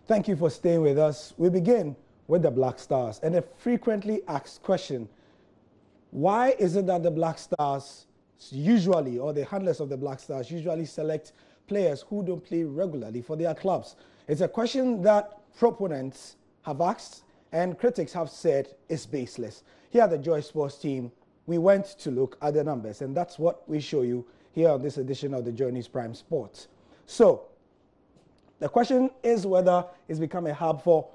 Thank you for staying with us. We begin with the Black Stars and a frequently asked question. Why is it that the Black Stars usually, or the handlers of the Black Stars usually select players who don't play regularly for their clubs? It's a question that proponents have asked and critics have said is baseless. Here at the Joy Sports team, we went to look at the numbers, and that's what we show you here on this edition of the Joy News Prime Sports. So, the question is whether it's become a hub for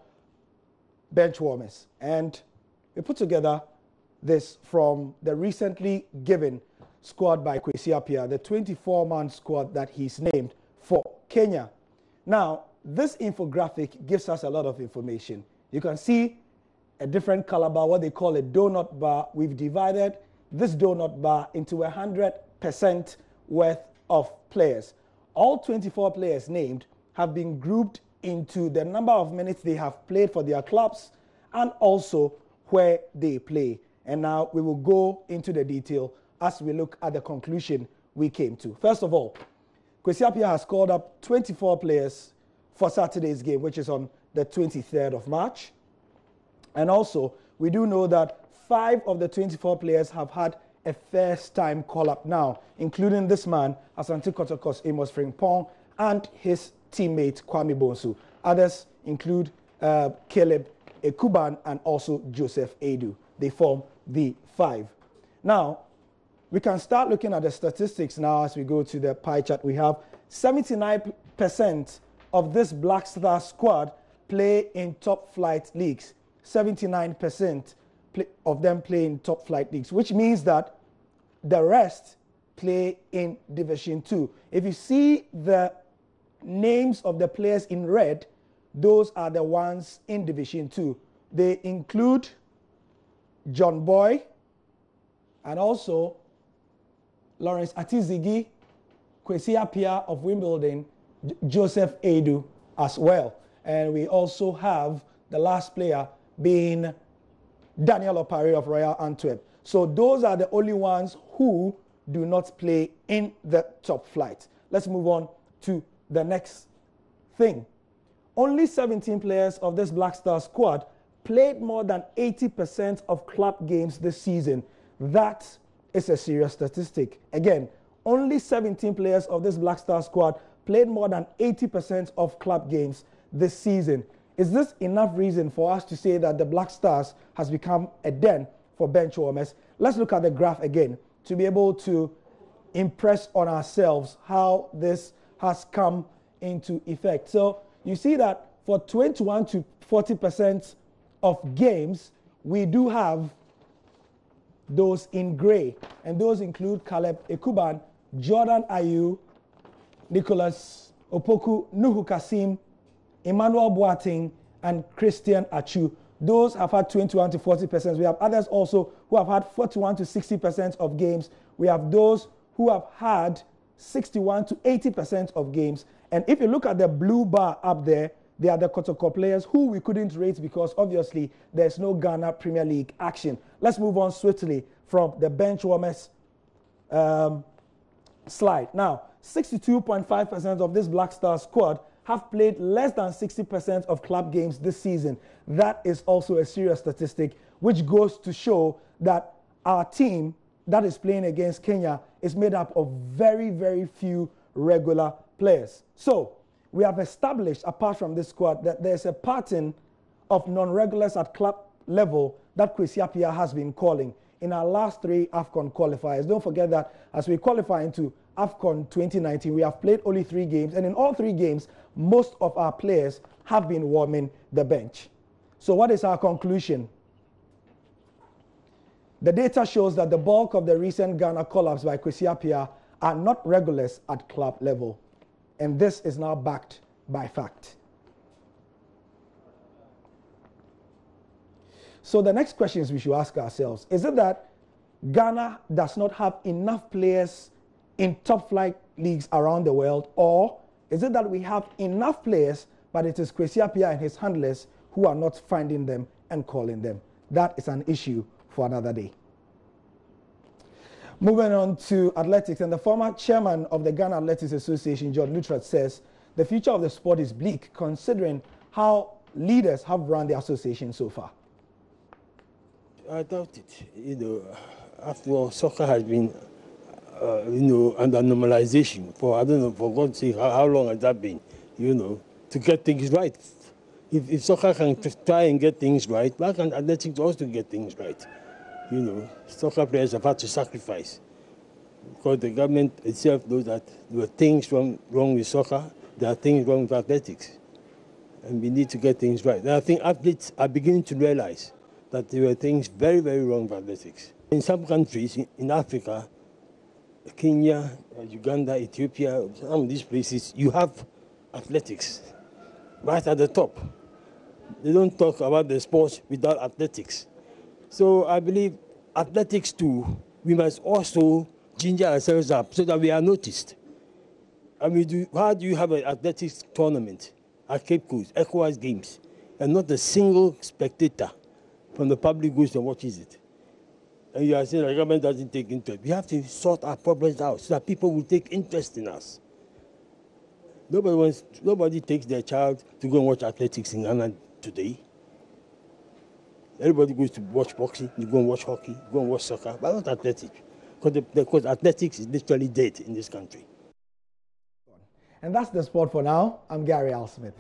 benchwarmers. And we put together this from the recently given squad by Kwesi Appiah, the 24-man squad that he's named for Kenya. Now, this infographic gives us a lot of information. You can see a different color bar, what they call a donut bar. We've divided this donut bar into 100% worth of players. All 24 players named have been grouped into the number of minutes they have played for their clubs and also where they play. And now we will go into the detail as we look at the conclusion we came to. First of all, Kwesi Appiah has called up 24 players for Saturday's game, which is on the 23rd of March. And also, we do know that 5 of the 24 players have had a first-time call-up now, including this man, Asante Kotoko's Amos Frimpong, and his teammate Kwame Bonsu. Others include Caleb Ekuban and also Joseph Edu. They form the 5. Now, we can start looking at the statistics now as we go to the pie chart. We have 79% of this Black Star squad play in top flight leagues. 79% of them play in top flight leagues, which means that the rest play in Division 2. If you see the names of the players in red, those are the ones in Division 2. They include John Boy and also Lawrence Atizigi, Kwesi Appiah of Wimbledon, Joseph Edu as well. And we also have the last player being Daniel Opare of Royal Antwerp. So those are the only ones who do not play in the top flight. Let's move on to the next thing. Only 17 players of this Black Star squad played more than 80% of club games this season. That is a serious statistic. Again, only 17 players of this Black Star squad played more than 80% of club games this season. Is this enough reason for us to say that the Black Stars has become a den for benchwarmers? Let's look at the graph again to be able to impress on ourselves how this has come into effect. So you see that for 21 to 40% of games, we do have those in gray, and those include Caleb Ekuban, Jordan Ayew, Nicholas Opoku, Nuhu Kasim, Emmanuel Boateng, and Christian Achu. Those have had 21 to 40%. We have others also who have had 41 to 60% of games. We have those who have had 61 to 80% of games. And if you look at the blue bar up there, they are the Kotoko players who we couldn't rate because obviously there's no Ghana Premier League action. Let's move on swiftly from the benchwarmers slide. Now, 62.5% of this Black Star squad have played less than 60% of club games this season. That is also a serious statistic, which goes to show that our team that is playing against Kenya is made up of very, very few regular players. So, we have established, apart from this squad, that there's a pattern of non-regulars at club level that Kwesi Appiah has been calling in our last 3 AFCON qualifiers. Don't forget that as we qualify into AFCON 2019, we have played only 3 games, and in all 3 games, most of our players have been warming the bench. So what is our conclusion? The data shows that the bulk of the recent Ghana call-ups by Kwesi Appiah are not regulars at club level. And this is now backed by fact. So the next questions we should ask ourselves, is it that Ghana does not have enough players in top flight leagues around the world, or is it that we have enough players but it is Kwesi Appiah and his handlers who are not finding them and calling them? That is an issue for another day. Moving on to athletics, and the former chairman of the Ghana Athletics Association, John Luttrell, says the future of the sport is bleak considering how leaders have run the association so far? I doubt it. After all, soccer has been, under normalization for, I don't know, for God's sake, how long has that been, to get things right? If soccer can try and get things right, why can't athletics also get things right? Soccer players have had to sacrifice because the government itself knows that there are things wrong with soccer, there are things wrong with athletics, and we need to get things right. And I think athletes are beginning to realize that there were things very, very wrong with athletics. In some countries, in Africa, Kenya, Uganda, Ethiopia, some of these places, you have athletics right at the top. They don't talk about the sports without athletics. So I believe athletics too, we must also ginger ourselves up so that we are noticed. I mean, how do you have an athletics tournament at Cape Coast, ECOWAS Games, and not a single spectator from the public goes and watches it? And you are saying the government doesn't take interest. We have to sort our problems out so that people will take interest in us. Nobody takes their child to go and watch athletics in Ghana today. Everybody goes to watch boxing, you go and watch hockey, go and watch soccer, but not athletics. Because athletics is literally dead in this country. And that's the sport for now. I'm Gary Al Smith.